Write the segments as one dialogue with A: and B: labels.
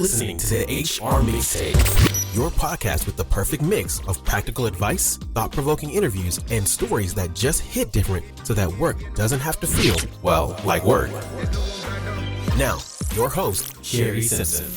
A: listening to the HR Mixtape, your podcast with the perfect mix of practical advice, thought-provoking interviews, and stories that just hit different so that work doesn't have to feel, well, like work. Now, your host, Shari Simpson.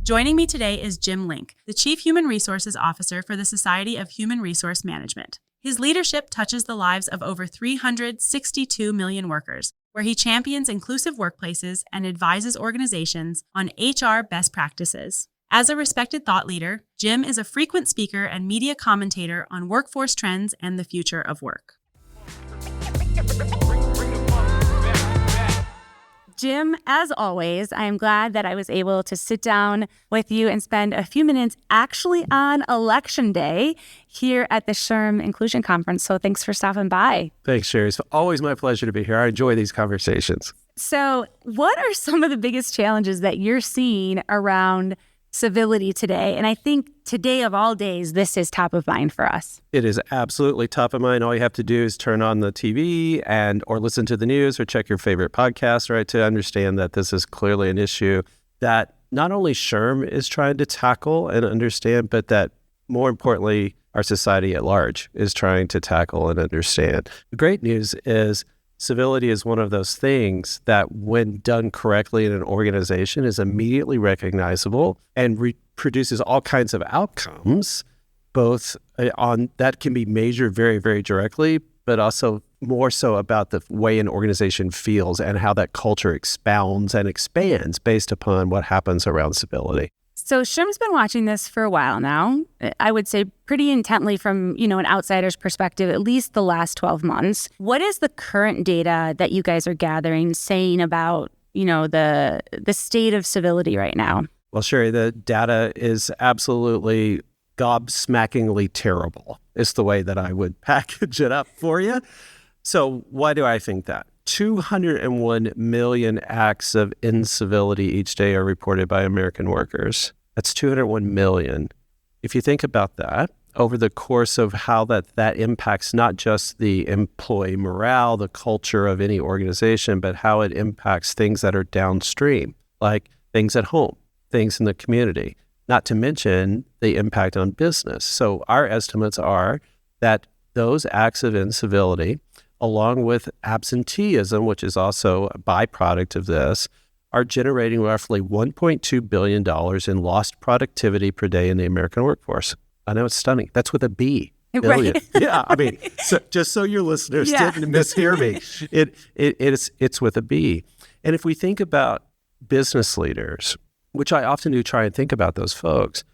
B: Joining me today is Jim Link, the Chief Human Resources Officer for the Society of Human Resource Management. His leadership touches the lives of over 362 million workers, where he champions inclusive workplaces and advises organizations on HR best practices. As a respected thought leader, Jim is a frequent speaker and media commentator on workforce trends and the future of work. Jim, as always, I am glad that I was able to sit down with you and spend a few minutes actually on Election Day here at the SHRM Inclusion Conference. So thanks for stopping by.
C: Thanks, Shari. It's always my pleasure to be here. I enjoy these conversations.
B: So what are some of the biggest challenges that you're seeing around civility today? And I think today of all days, this is top of mind for us.
C: It is absolutely top of mind. All you have to do is turn on the TV or listen to the news or check your favorite podcast, right, to understand that this is clearly an issue that not only SHRM is trying to tackle and understand, but that more importantly, our society at large is trying to tackle and understand. The great news is civility is one of those things that, when done correctly in an organization, is immediately recognizable and produces all kinds of outcomes, both on that can be measured very, very directly, but also more so about the way an organization feels and how that culture expounds and expands based upon what happens around civility.
B: So SHRM's been watching this for a while now. I would say pretty intently from, an outsider's perspective, at least the last 12 months. What is the current data that you guys are gathering saying about, the state of civility right now?
C: Well, Shari, the data is absolutely gobsmackingly terrible. It's the way that I would package it up for you. So why do I think that? 201 million acts of incivility each day are reported by American workers. That's 201 million. If you think about that, over the course of how that impacts not just the employee morale, the culture of any organization, but how it impacts things that are downstream, like things at home, things in the community, not to mention the impact on business. So our estimates are that those acts of incivility, along with absenteeism, which is also a byproduct of this, are generating roughly $1.2 billion in lost productivity per day in the American workforce. I know it's stunning. That's with a B. Billion.
B: Right.
C: Yeah, I mean, just so your listeners didn't mishear me, it's with a B. And if we think about business leaders, which I often do try and think about those folks,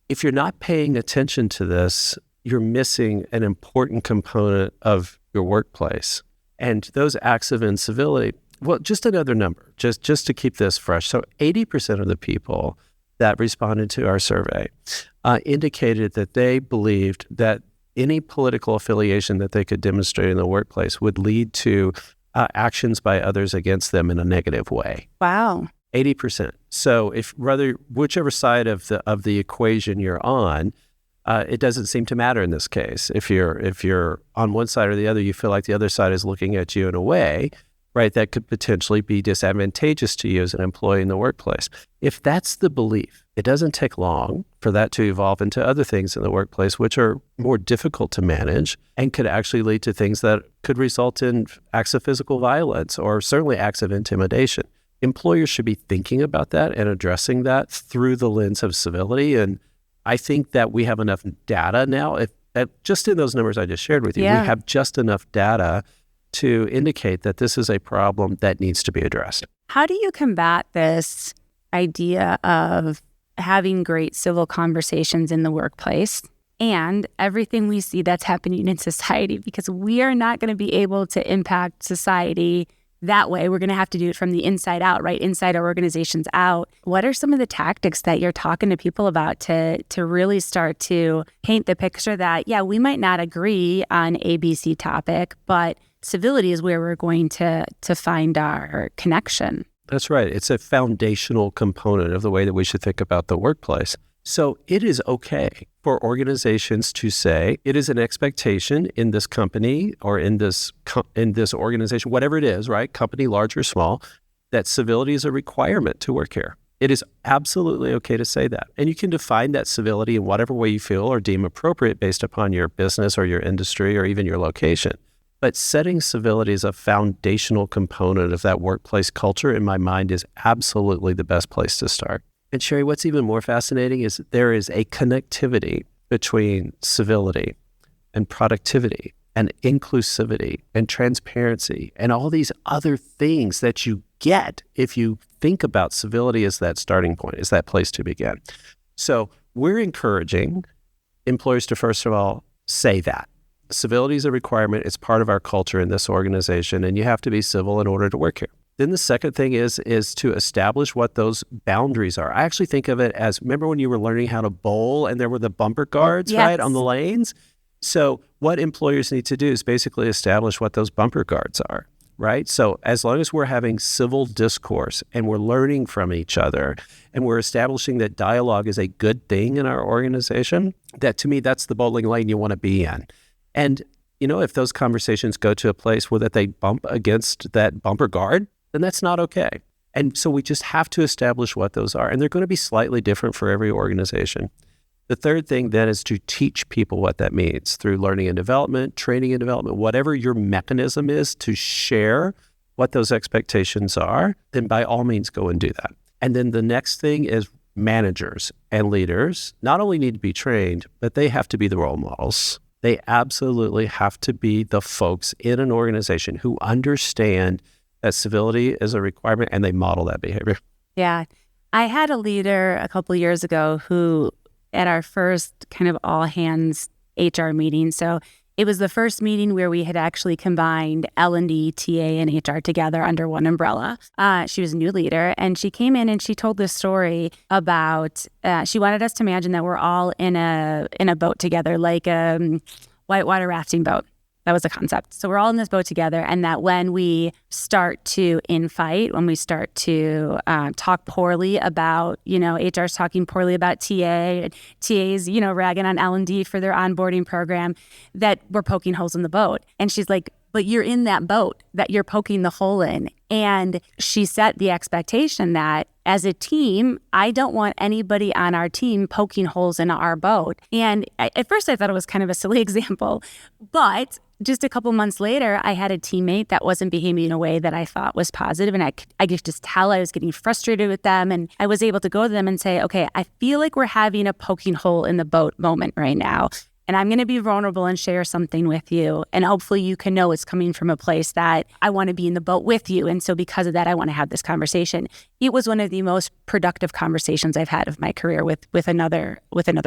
C: if you're not paying attention to this, you're missing an important component of your workplace. And those acts of incivility, well, just another number, just to keep this fresh. So 80% of the people that responded to our survey indicated that they believed that any political affiliation that they could demonstrate in the workplace would lead to actions by others against them in a negative way.
B: Wow.
C: 80%. So whichever side of the equation you're on, it doesn't seem to matter in this case. If you're on one side or the other, you feel like the other side is looking at you in a way, right, that could potentially be disadvantageous to you as an employee in the workplace. If that's the belief, it doesn't take long for that to evolve into other things in the workplace, which are more difficult to manage and could actually lead to things that could result in acts of physical violence or certainly acts of intimidation. Employers should be thinking about that and addressing that through the lens of civility. And I think that we have enough data now, just in those numbers I just shared with you, we have just enough data to indicate that this is a problem that needs to be addressed.
B: How do you combat this idea of having great civil conversations in the workplace and everything we see that's happening in society? Because we are not going to be able to impact society that way. We're going to have to do it from the inside out, right? Inside our organizations out. What are some of the tactics that you're talking to people about to really start to paint the picture that, we might not agree on ABC topic, but civility is where we're going to find our connection?
C: That's right. It's a foundational component of the way that we should think about the workplace. So it is okay for organizations to say it is an expectation in this company or in this organization, whatever it is, right? Company, large or small, that civility is a requirement to work here. It is absolutely okay to say that. And you can define that civility in whatever way you feel or deem appropriate based upon your business or your industry or even your location. But setting civility as a foundational component of that workplace culture, in my mind, is absolutely the best place to start. And Shari, what's even more fascinating is there is a connectivity between civility and productivity and inclusivity and transparency and all these other things that you get if you think about civility as that starting point, as that place to begin. So we're encouraging employers to, first of all, say that. Civility is a requirement. It's part of our culture in this organization, and you have to be civil in order to work here. Then the second thing is to establish what those boundaries are. I actually think of it as, remember when you were learning how to bowl and there were the bumper guards,
B: yes,
C: right, on the lanes? So what employers need to do is basically establish what those bumper guards are, right? So as long as we're having civil discourse and we're learning from each other and we're establishing that dialogue is a good thing in our organization, that to me, that's the bowling lane you want to be in. And, you know, if those conversations go to a place where that they bump against that bumper guard, then that's not okay. And so we just have to establish what those are. And they're going to be slightly different for every organization. The third thing then is to teach people what that means through learning and development, training and development, whatever your mechanism is to share what those expectations are, then by all means go and do that. And then the next thing is managers and leaders not only need to be trained, but they have to be the role models. They absolutely have to be the folks in an organization who understand that civility is a requirement and they model that behavior.
B: Yeah. I had a leader a couple of years ago who, at our first kind of all hands HR meeting, so it was the first meeting where we had actually combined L&D, TA, and HR together under one umbrella. She was a new leader, and she came in and she told this story about, she wanted us to imagine that we're all in a boat together, like a whitewater rafting boat. That was the concept. So we're all in this boat together, and that when we start to infight, when we start to talk poorly about, HR's talking poorly about TA, TA's, ragging on L&D for their onboarding program, that we're poking holes in the boat. And she's like, but you're in that boat that you're poking the hole in. And she set the expectation that as a team, I don't want anybody on our team poking holes in our boat. And at first I thought it was kind of a silly example, but just a couple months later, I had a teammate that wasn't behaving in a way that I thought was positive, and I could just tell I was getting frustrated with them. And I was able to go to them and say, okay, I feel like we're having a poking hole in the boat moment right now. And I'm going to be vulnerable and share something with you. And hopefully you can know it's coming from a place that I want to be in the boat with you. And so because of that, I want to have this conversation. It was one of the most productive conversations I've had of my career with another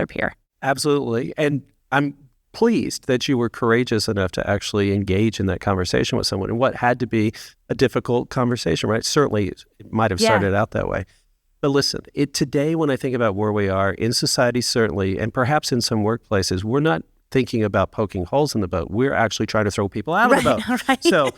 B: peer. Absolutely.
C: And I'm pleased that you were courageous enough to actually engage in that conversation with someone in what had to be a difficult conversation, right? Certainly it might have started out that way. But listen, today when I think about where we are in society, certainly, and perhaps in some workplaces, we're not thinking about poking holes in the boat. We're actually trying to throw people out of the boat.
B: Right.
C: So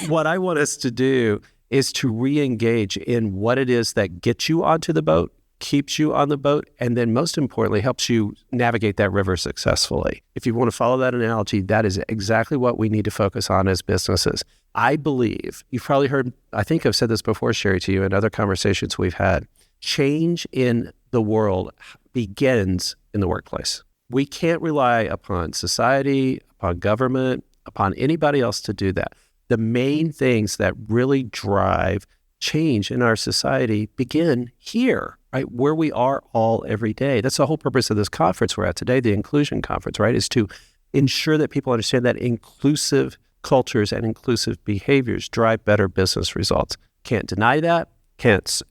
C: what I want us to do is to re-engage in what it is that gets you onto the boat, keeps you on the boat, and then most importantly, helps you navigate that river successfully. If you want to follow that analogy, that is exactly what we need to focus on as businesses. I believe, you've probably heard, I think I've said this before, Shari, to you in other conversations we've had, change in the world begins in the workplace. We can't rely upon society, upon government, upon anybody else to do that. The main things that really drive change in our society begin here, right? Where we are all every day. That's the whole purpose of this conference we're at today, the Inclusion Conference, right? Is to ensure that people understand that inclusive cultures and inclusive behaviors drive better business results. Can't deny that.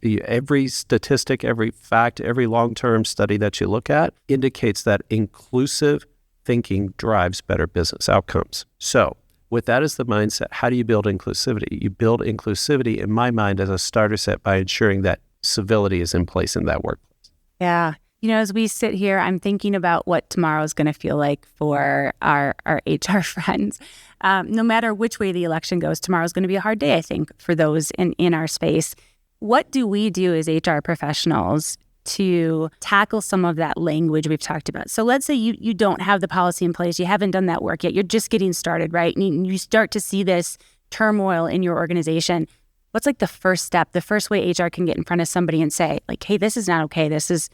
C: Every statistic, every fact, every long-term study that you look at indicates that inclusive thinking drives better business outcomes. So with that as the mindset, how do you build inclusivity? You build inclusivity, in my mind, as a starter set by ensuring that civility is in place in that workplace.
B: Yeah. As we sit here, I'm thinking about what tomorrow is going to feel like for our HR friends. No matter which way the election goes, tomorrow is going to be a hard day, I think, for those in our space. What do we do as HR professionals to tackle some of that language we've talked about? So let's say you don't have the policy in place, you haven't done that work yet, you're just getting started, right? And you start to see this turmoil in your organization. what's like the first step, the first way HR can get in front of somebody and say like, hey, this is not okay. This is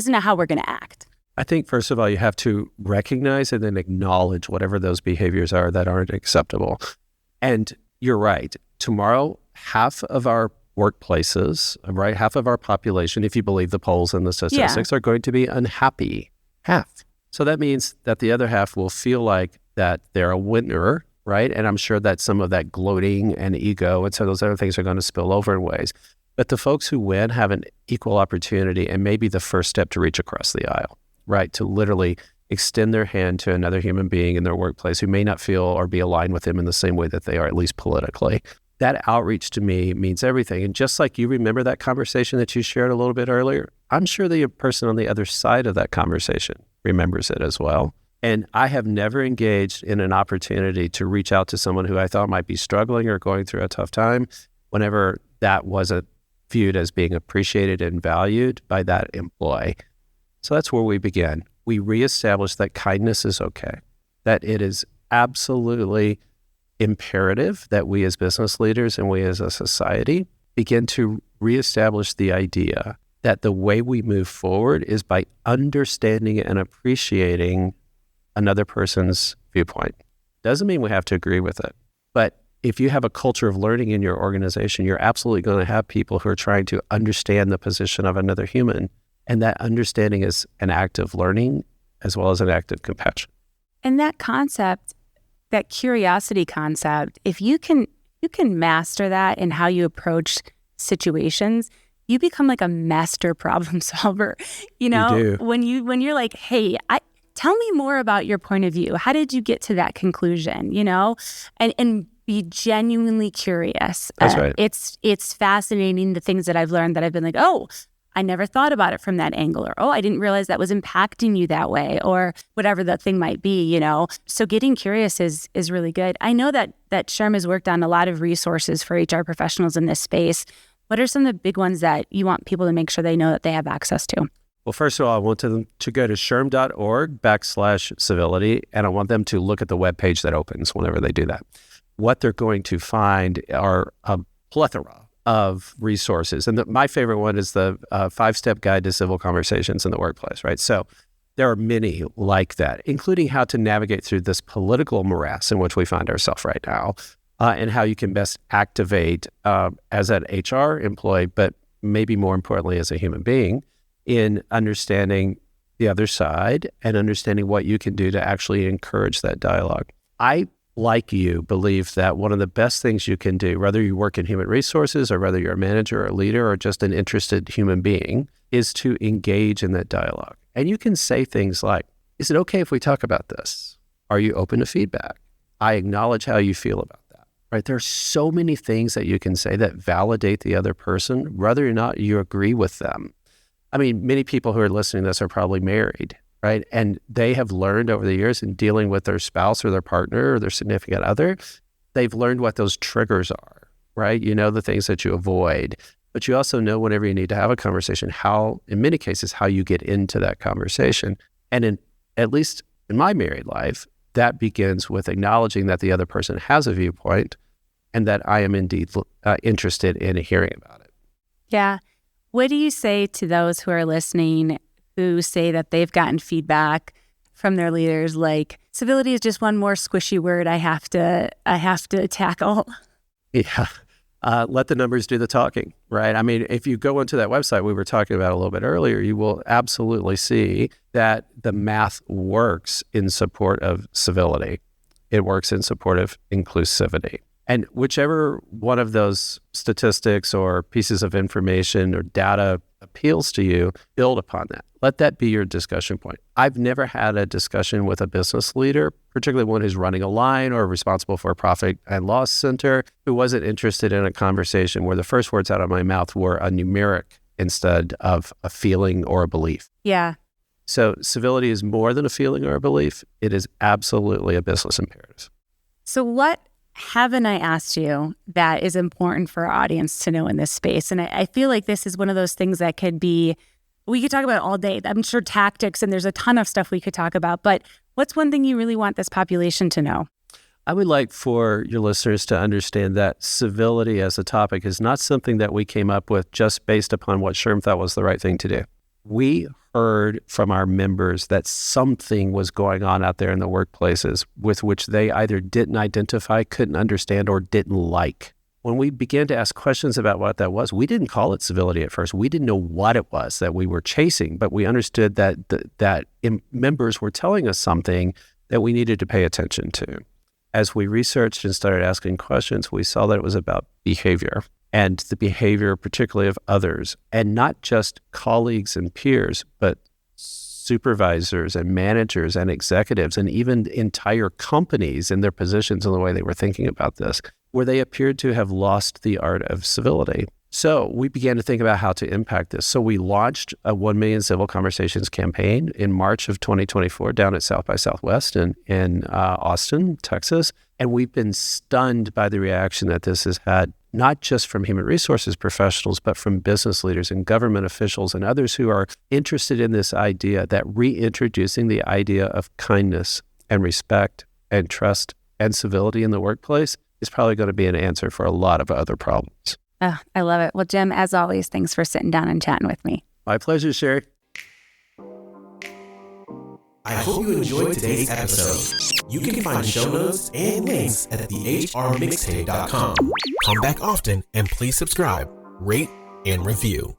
B: not how we're going to act?
C: I think, first of all, you have to recognize and then acknowledge whatever those behaviors are that aren't acceptable. And you're right. Tomorrow, half of our workplaces, right, half of our population, if you believe the polls and the statistics, are going to be unhappy. Half. So that means that the other half will feel like that they're a winner, right? And I'm sure that some of that gloating and ego and some of those other things are going to spill over in ways. But the folks who win have an equal opportunity and maybe the first step to reach across the aisle, right? To literally extend their hand to another human being in their workplace who may not feel or be aligned with them in the same way that they are, at least politically. That outreach to me means everything. And just like you remember that conversation that you shared a little bit earlier, I'm sure the person on the other side of that conversation remembers it as well. And I have never engaged in an opportunity to reach out to someone who I thought might be struggling or going through a tough time whenever that wasn't viewed as being appreciated and valued by that employee. So that's where we begin. We reestablish that kindness is okay, that it is absolutely imperative that we as business leaders and we as a society begin to reestablish the idea that the way we move forward is by understanding and appreciating another person's viewpoint. Doesn't mean we have to agree with it, but if you have a culture of learning in your organization, you're absolutely going to have people who are trying to understand the position of another human. And that understanding is an act of learning as well as an act of compassion.
B: And that concept, that curiosity concept, if you can master that in how you approach situations, you become like a master problem solver. You know,
C: you do.
B: when you're like, hey, tell me more about your point of view. How did you get to that conclusion? You know, and be genuinely curious.
C: That's right.
B: It's fascinating, the things that I've learned that I've been like, oh, I never thought about it from that angle, or, oh, I didn't realize that was impacting you that way, or whatever the thing might be, you know? So getting curious is really good. I know that SHRM has worked on a lot of resources for HR professionals in this space. What are some of the big ones that you want people to make sure they know that they have access to?
C: Well, first of all, I want them to go to shrm.org/civility, and I want them to look at the webpage that opens whenever they do that. What they're going to find are a plethora of resources. And my favorite one is the 5-step guide to civil conversations in the workplace, right? So there are many like that, including how to navigate through this political morass in which we find ourselves right now, and how you can best activate as an HR employee, but maybe more importantly as a human being, in understanding the other side and understanding what you can do to actually encourage that dialogue. I, like you, believe that one of the best things you can do, whether you work in human resources or whether you're a manager or a leader or just an interested human being, is to engage in that dialogue. And you can say things like, is it okay if we talk about this? Are you open to feedback? I acknowledge how you feel about that, right? There are so many things that you can say that validate the other person, whether or not you agree with them. I mean, many people who are listening to this are probably married, right? And they have learned over the years in dealing with their spouse or their partner or their significant other, they've learned what those triggers are, right? You know the things that you avoid, but you also know whenever you need to have a conversation, how, in many cases, how you get into that conversation. And at least in my married life, that begins with acknowledging that the other person has a viewpoint and that I am indeed interested in hearing about it.
B: Yeah. What do you say to those who are listening who say that they've gotten feedback from their leaders like, civility is just one more squishy word I have to tackle?
C: Yeah. Let the numbers do the talking, right? I mean, if you go into that website we were talking about a little bit earlier, you will absolutely see that the math works in support of civility. It works in support of inclusivity. And whichever one of those statistics or pieces of information or data appeals to you, build upon that. Let that be your discussion point. I've never had a discussion with a business leader, particularly one who's running a line or responsible for a profit and loss center, who wasn't interested in a conversation where the first words out of my mouth were a numeric instead of a feeling or a belief.
B: Yeah.
C: So civility is more than a feeling or a belief. It is absolutely a business imperative.
B: So what haven't I asked you that is important for our audience to know in this space? And I feel like this is one of those things that we could talk about all day. I'm sure tactics, and there's a ton of stuff we could talk about, but what's one thing you really want this population to know?
C: I would like for your listeners to understand that civility as a topic is not something that we came up with just based upon what SHRM thought was the right thing to do. We heard from our members that something was going on out there in the workplaces with which they either didn't identify, couldn't understand, or didn't like. When we began to ask questions about what that was, we didn't call it civility at first. We didn't know what it was that we were chasing, but we understood that members were telling us something that we needed to pay attention to. As we researched and started asking questions, we saw that it was about behavior, and the behavior particularly of others, and not just colleagues and peers, but supervisors and managers and executives, and even entire companies in their positions and the way they were thinking about this, where they appeared to have lost the art of civility. So we began to think about how to impact this. So we launched a 1 Million Civil Conversations campaign in March of 2024 down at South by Southwest in Austin, Texas. And we've been stunned by the reaction that this has had, not just from human resources professionals, but from business leaders and government officials and others who are interested in this idea that reintroducing the idea of kindness and respect and trust and civility in the workplace is probably going to be an answer for a lot of other problems.
B: Oh, I love it. Well, Jim, as always, thanks for sitting down and chatting with me.
C: My pleasure, Shari.
A: I hope you enjoyed today's episode. You can find show notes and links at theshrmixtape.com. Come back often and please subscribe, rate, and review.